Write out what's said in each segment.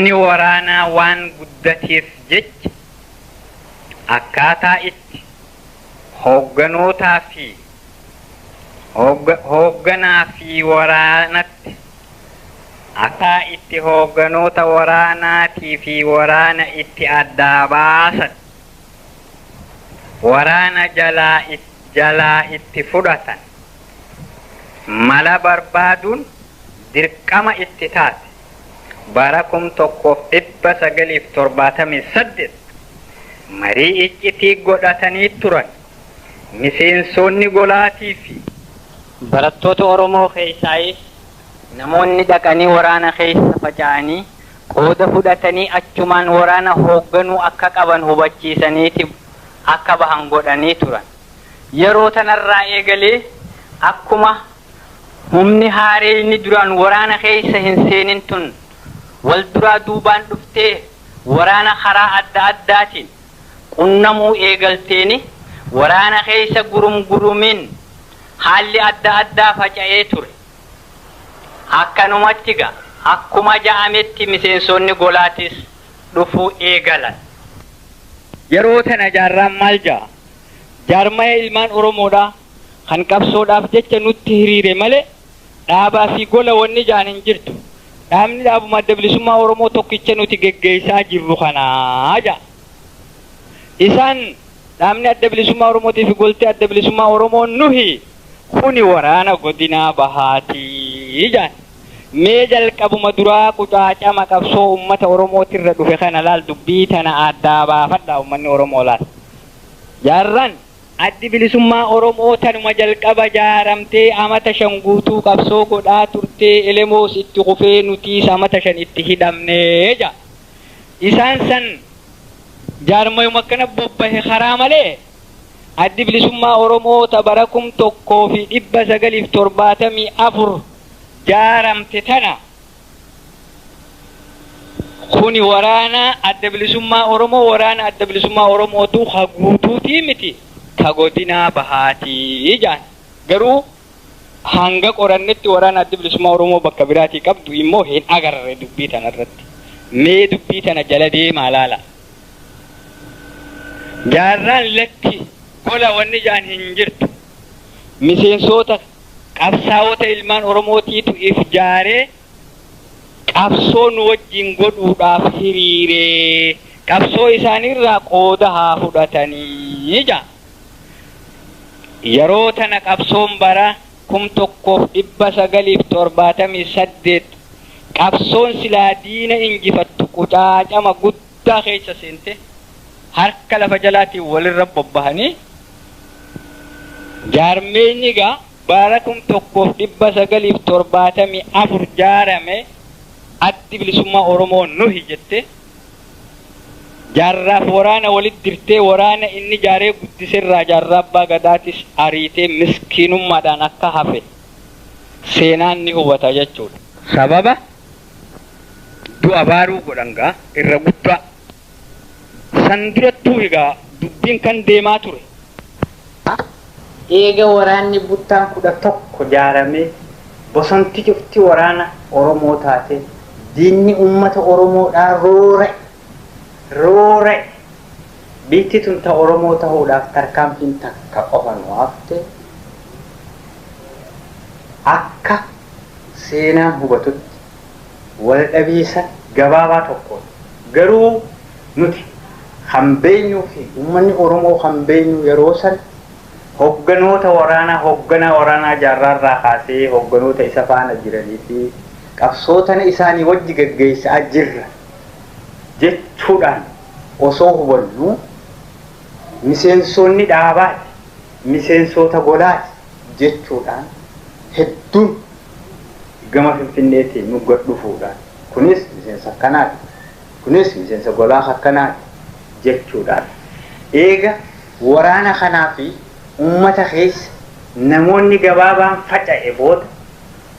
humni waraanaa waan guddateef jecha akkaataa itti hoogganaa fi waraanatti akkaataa itti hoogganoota waraanaatii fi waraana itti addaa baasan waraana jalaa itti fudhatan mala barbaaduun dirqama itti taate bara 1978 marii iccitii godhatanii turan miseensonni golaatii fi barattoota Oromoo keessaayis namoonni dhaqanii waraana keessa faca'anii qooda fudhatanii achumaan waraana hoogganuu akka qaban hubachiisaniiti akka bahan godhanii turan. Yeroo tanarraa eegalee akkuma humni haareyni duraan waraana keessa hin seenin tun wal duraa duubaan dhuftee waraana karaa adda addaatiin qunnamuu eegalteeni waraana keessa gurumin haalli adda addaa faca'ee ture. Akkanumatti akkuma ja'ametti miseensonni golaatis dhufuu eegalan. Yeroo tana jaarraan maal ja'a? Jaarmaya ilmaan Oromoodhaa kan qabsoodhaaf jecha nutti hiriire malee dhaabaa fi gola wanni ja'an hin jirtu. Dhaabni dhaabuma adda bilisummaa Oromoo tokkicha nuti geggeessaa jirru kanaa ja'a. Isaan dhaabni adda bilisummaa Oromootii fi golti adda bilisummaa Oromoo nuhi kuni waraana godinaa bahaatii ja'an. Mee jalqabuma duraa qucaacama qabsoo ummata Oromootirra dhufe kana laal dubbii tana addaa baafadha ummanni Oromoo laal. Jaarran addi bilisummaa Oromoo tanuma jalqaba jaaramtee amata 5 guutuu qabsoo godhaa turtee elemoos itti qufee nutiis amata 5 itti hidhamnee ja. Isaan san jaarmayuma kana bobbahe karaa malee addi bilisummaa Oromoo bara 1974 jaaramte tana kuni waraana adda bilisummaa Oromoo waraana adda bilisummaa Oromootu haguutuutii miti ka godinaa bahaatii jaan. Garuu hanga qorannetti waraana adda bilisummaa Oromoo bakka biraatii qabdu immoo hin agarre dubbii tanarratti. Mee dubbii tana jala deemaa laala. Jaarraan lakki gola wanni jaan hin jirtu. Miseensota qabsaa'ota ilmaan Oromootiitu if jaaree qabsoo nu wajjin godhuudhaaf hiriiree qabsoo isaaniirraa qooda haa fudhatanii jaa. Yeroo tana qabsoon bara 1978 qabsoon silaa diina injifattu qucaacama guddaa keessa seente harka lafa jalaatiin walirra bobbahanii jaarmeenyi bara 1974 jaarame addi bilisummaa Oromoo nuhi jette jaarraaf waraana walitti dirtee waraana inni jaaree guddiserraa jaarraa abbaa gadaatis ariitee miskiinummaadhaan akka hafe seenaan ni hubata jechuudha. Sababa du'a baaruu godhangaa irra guddaa san durattuu egaa dubbiin kan deemaa ture. Eega waraanni buttaan 11 jaaramee bosonti cufti waraana Oromoo taate diinni ummata Oromoodhaa roore biitti tun ta Oromoo ta'uudhaaf tarkaanfiin takka qofa nu hafte akka seenaan hubatutti wal dhabiisa gabaabaa tokko garuu nuti kan beeknuu fi ummanni Oromoo kan beeknu yeroo san hogganoota waraanaa jaarraarraa kaasee hogganoota isa faana jiranii fi qabsootana isaanii wajji geggeessaa jirra jechuudhaan osoo hubannu miseensonni dhaabaati miseensota golaati jechuudhaan hedduun gama Finfinneetiin nu dhufuudhaan kunis miseensa akkanaati kunis miseensa golaa akkanaati jechuudhaan eega waraana kanaa fi ummata keessa namoonni gabaabaan faca'e booda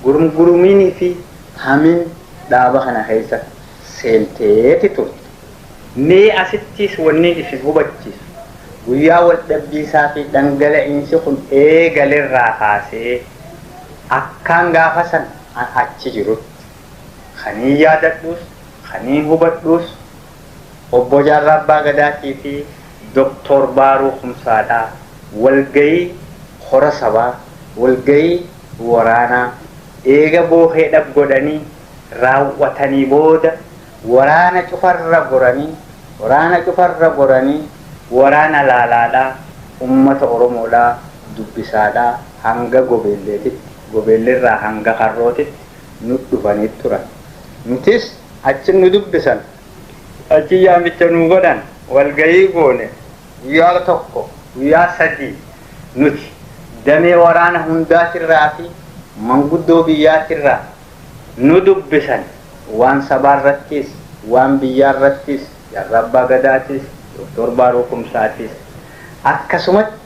gurmuguruminii fi hamin dhaaba kana keessa seenteeti turte. Mee asittis wanni isin hubachiisu guyyaa wal dhabbiisaa fi dhangala'iinsi kun eegalerraa kaasee akkaan gaafa san achi jirutti kanii yaadadhus khaniin hubadhuus obbo Jaarraa Abbaa Gadaatii fi Doktor Baaruu Kumsaadhaa walgayii hora sabaa walgayii waraanaa eega booheedhaaf godhanii raawwatanii booda waraana cufarra goranii waraana laalaadhaa ummata Oromoodhaa dubbisaadhaa hanga gobeelleerraa hanga harrootitti nu dhufanii turan. Nutis achi nu dubbisan achi yaamicha nu godhan walgayii goone guyyaa tokko guyyaa sadii nuti damee waraana hundaatirraa fi manguddoo biyyaatirraa nu dubbisan waan sabaarrattis waan biyyaarrattis Jaarraa Abbaa Gadaatis Doktor Baaruu Kumsaatis akkasumatti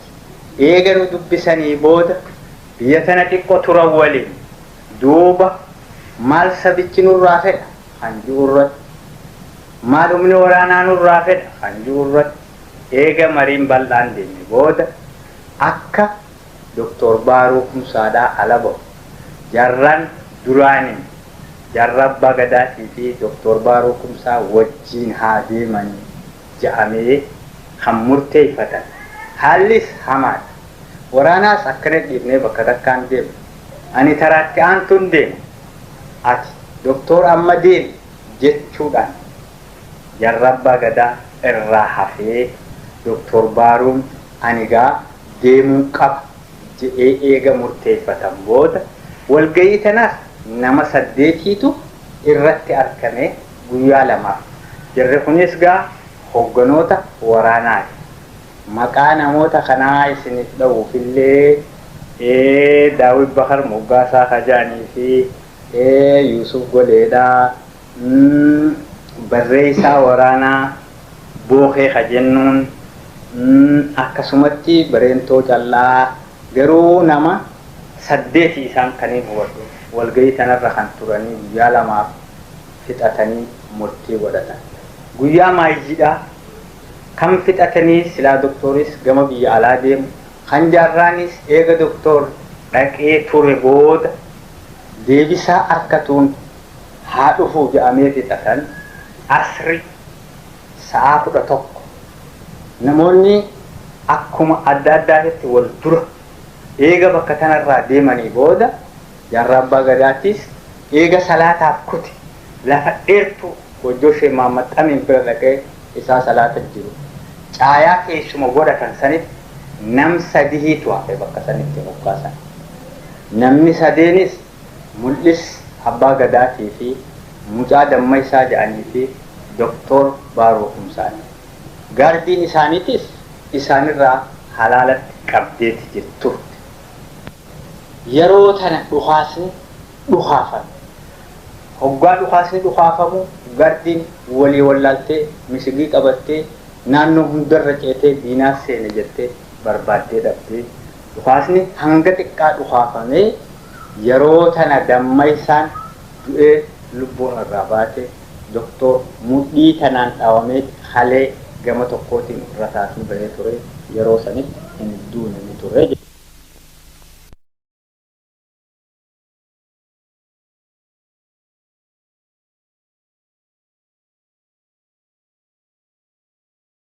eega nu dubbisanii booda biyya tana xiqqoo turan waliin duuba maal sabichi nurraa fedha kan ji'urratti maal humni waraanaa nurraa fedha kan ji'urratti eega mariin bal'aan deemne booda akka Doktor Baaruu Kumsaadhaa ala ba'u jarran duraaniin Jaarraa Abbaa Gadaatii fi Doktor Baaruu Kumsaa wajjiin haa deemanii jedhamee kan murteeffatan haallis hamaadha. Waraanaas akkana dhiibnee bakka takkaan deemu. Ani taraatti aantuun deemu. Ati Doktor amma deemi jechuudhaan Jaarraa Abbaa Gadaa irraa hafee Doktor Baaruun ani gaa deemuu qaba jedhee eega murteeffatan booda walgayii tanaas nama 8tu irratti argame guyyaa lamaaf. Jarri kunis gaa hogganoota waraanaati. Maqaa namoota kanaa isiniif dha'uufillee Daawit Bakar Moggaasaa Kajaanii fi Yusuf Goleedhaa barreessaa waraanaa Boohee Kajennuun akkasumatti Bareentoo Callaa garuu nama 8 isaan kaniin hubadhu walgayii tanarra kan turanii guyyaa lamaaf fixatanii murtii godhatan. Guyyaa maayyiidhaa kan fixatanii silaa Doktoris gama biyya alaa deemu kan Jaarraanis eega Doktor dhaqee ture booda deebisaa arkatuun haa dhufuu jedhamee fixatan asri sa'a 11 namoonni akkuma adda addaatti wal dura eega bakka tanarraa deemanii booda Jaarraa Abbaa Gadaatis eega salaataaf kute lafa dheertuu Gojjoo Shee Mahammad Xamiin bira dhaqee isaa salaata jiru. Caayaa keessuma godhatan sanitti nam 3tu hafe bakka sanitti mukkaasan. Namni 3nis Mul'is Abbaa Gadaatii fi mucaa damma isaa jedhanii fi Doktor Baaruu Kumsaani. Gaardiin isaaniitis isaanirraa halaalatti qabdeeti jirtu. Yeroo tana dhukaasni dhukaafame. Hoggaa dhukaasni dhukaafamu gaardiin walii wallaaltee misigii qabattee naannoo hundarra ceetee diinaas seene jettee barbaaddee dhabdee dhukaasni hanga xiqqaa dhukaafamee yeroo tana damma isaan du'ee lubbuun irraa baate Doktor mudhii tanaan dhaawamee halee gama tokkootiin rasaasni bahee ture yeroo sanitti hin duune ni ture.